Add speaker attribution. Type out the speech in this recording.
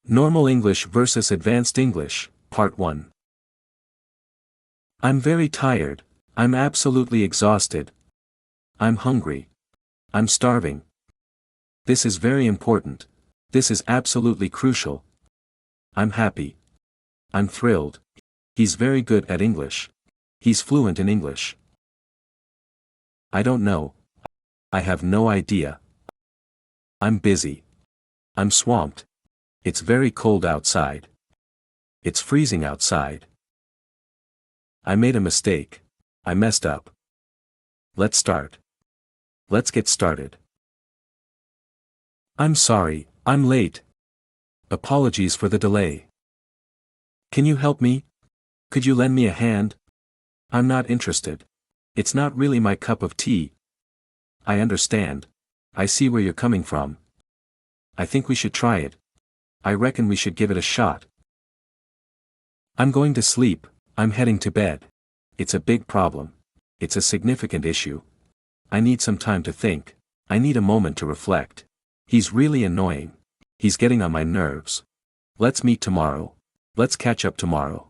Speaker 1: Normal English versus Advanced English, Part 1. I'm very tired. I'm absolutely exhausted. I'm hungry. I'm starving. This is very important. This is absolutely crucial. I'm happy. I'm thrilled. He's very good at English. He's fluent in English. I don't know. I have no idea. I'm busy. I'm swamped. It's very cold outside. It's freezing outside. I made a mistake. I messed up. Let's start. Let's get started. I'm sorry, I'm late. Apologies for the delay. Can you help me? Could you lend me a hand? I'm not interested. It's not really my cup of tea. I understand. I see where you're coming from. I think we should try it. I reckon we should give it a shot. I'm going to sleep. I'm heading to bed. It's a big problem. It's a significant issue. I need some time to think. I need a moment to reflect. He's really annoying. He's getting on my nerves. Let's meet tomorrow. Let's catch up tomorrow.